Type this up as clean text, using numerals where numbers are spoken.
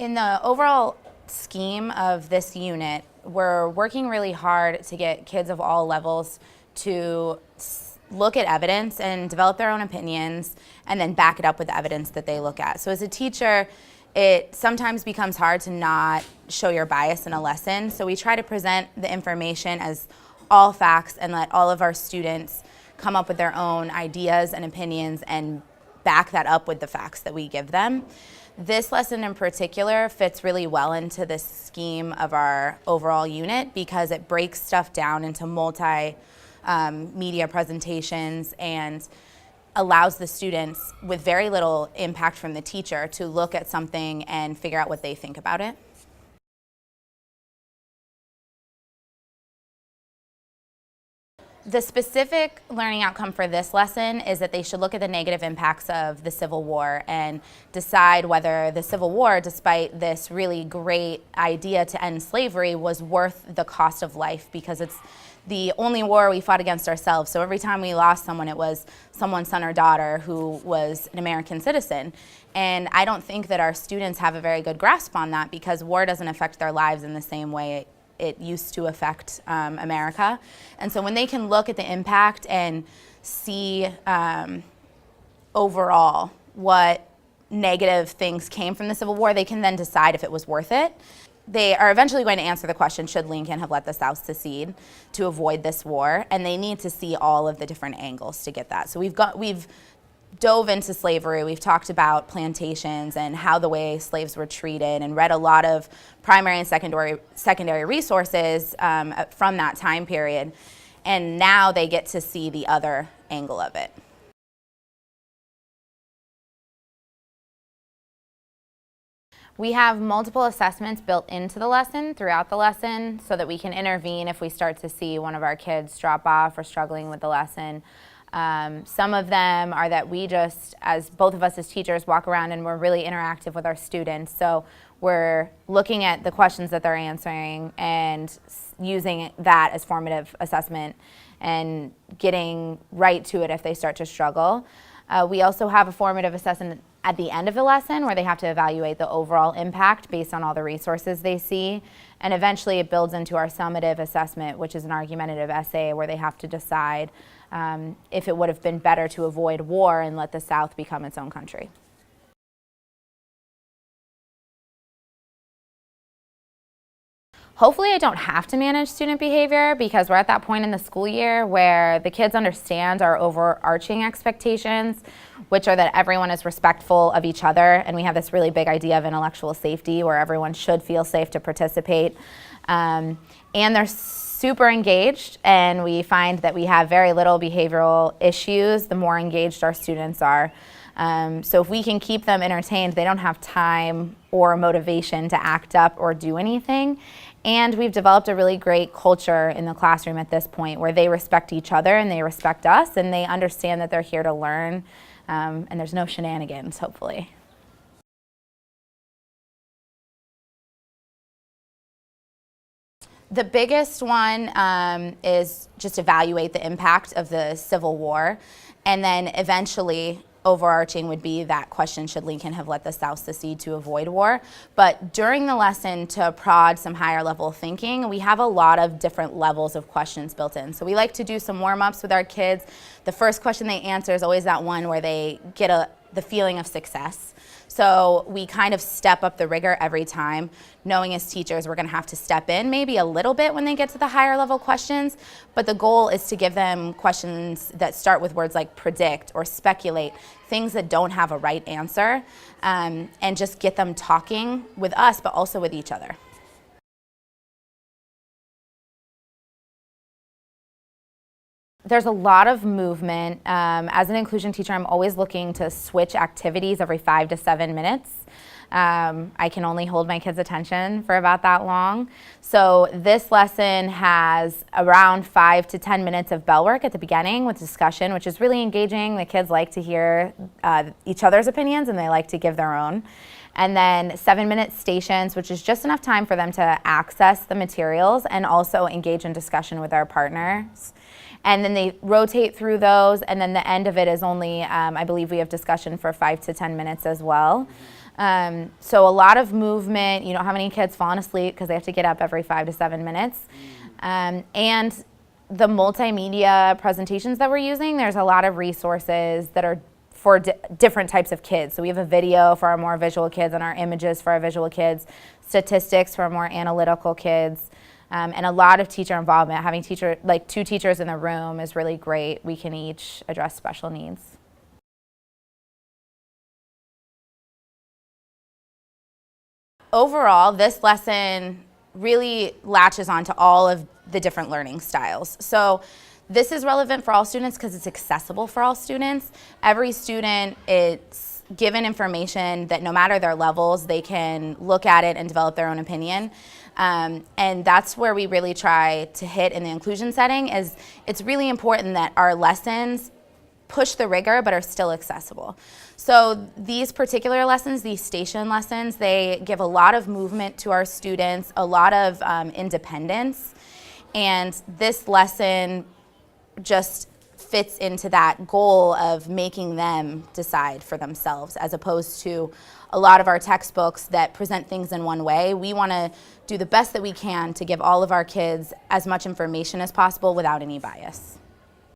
In the overall scheme of this unit, we're working really hard to get kids of all levels to look at evidence and develop their own opinions and then back it up with the evidence that they look at. So as a teacher, it sometimes becomes hard to not show your bias in a lesson. So we try to present the information as all facts and let all of our students come up with their own ideas and opinions and back that up with the facts that we give them. This lesson in particular fits really well into this scheme of our overall unit because it breaks stuff down into multi-media presentations and allows the students with very little impact from the teacher to look at something and figure out what they think about it. The specific learning outcome for this lesson is that they should look at the negative impacts of the Civil War and decide whether the Civil War, despite this really great idea to end slavery, was worth the cost of life, because it's the only war we fought against ourselves. So every time we lost someone, it was someone's son or daughter who was an American citizen. And I don't think that our students have a very good grasp on that, because war doesn't affect their lives in the same way it used to affect America. And so when they can look at the impact and see overall what negative things came from the Civil War, they can then decide if it was worth it. They are eventually going to answer the question, should Lincoln have let the South secede to avoid this war? And they need to see all of the different angles to get that. So we've dove into slavery. We've talked about plantations and how the way slaves were treated, and read a lot of primary and secondary resources from that time period. And now they get to see the other angle of it. We have multiple assessments built into the lesson, throughout the lesson, so that we can intervene if we start to see one of our kids drop off or struggling with the lesson. Some of them are that we just, as both of us as teachers, walk around and we're really interactive with our students. So we're looking at the questions that they're answering and using that as formative assessment and getting right to it if they start to struggle. We also have a formative assessment at the end of the lesson where they have to evaluate the overall impact based on all the resources they see. And eventually it builds into our summative assessment, which is an argumentative essay where they have to decide if it would have been better to avoid war and let the South become its own country. Hopefully I don't have to manage student behavior, because we're at that point in the school year where the kids understand our overarching expectations, which are that everyone is respectful of each other, and we have this really big idea of intellectual safety where everyone should feel safe to participate. And they're super engaged, and we find that we have very little behavioral issues the more engaged our students are. So if we can keep them entertained, they don't have time or motivation to act up or do anything. And we've developed a really great culture in the classroom at this point where they respect each other and they respect us, and they understand that they're here to learn, and there's no shenanigans, hopefully. The biggest one is just evaluate the impact of the Civil War, and then eventually overarching would be that question, should Lincoln have let the South secede to avoid war? But during the lesson, to prod some higher level thinking, we have a lot of different levels of questions built in. So we like to do some warm-ups with our kids. The first question they answer is always that one where they get the feeling of success. So we kind of step up the rigor every time, knowing as teachers we're going to have to step in maybe a little bit when they get to the higher level questions, but the goal is to give them questions that start with words like predict or speculate, things that don't have a right answer, and just get them talking with us but also with each other. There's a lot of movement. As an inclusion teacher, I'm always looking to switch activities every 5 to 7 minutes. I can only hold my kids' attention for about that long. So this lesson has around 5 to 10 minutes of bell work at the beginning with discussion, which is really engaging. The kids like to hear each other's opinions, and they like to give their own. And then 7-minute stations, which is just enough time for them to access the materials and also engage in discussion with our partners. And then they rotate through those, and then the end of it is only, I believe we have discussion for 5 to 10 minutes as well. So a lot of movement. You don't have any kids falling asleep because they have to get up every 5 to 7 minutes. And the multimedia presentations that we're using, there's a lot of resources that are for different types of kids. So we have a video for our more visual kids and our images for our visual kids, statistics for our more analytical kids, and a lot of teacher involvement. Having like 2 teachers in the room is really great. We can each address special needs. Overall, this lesson really latches onto all of the different learning styles. So this is relevant for all students because it's accessible for all students. Every student is given information that no matter their levels, they can look at it and develop their own opinion. And that's where we really try to hit in the inclusion setting. Is it's really important that our lessons push the rigor but are still accessible. So these particular lessons, these station lessons, they give a lot of movement to our students, a lot of independence, and this lesson just fits into that goal of making them decide for themselves, as opposed to a lot of our textbooks that present things in one way. We want to do the best that we can to give all of our kids as much information as possible without any bias.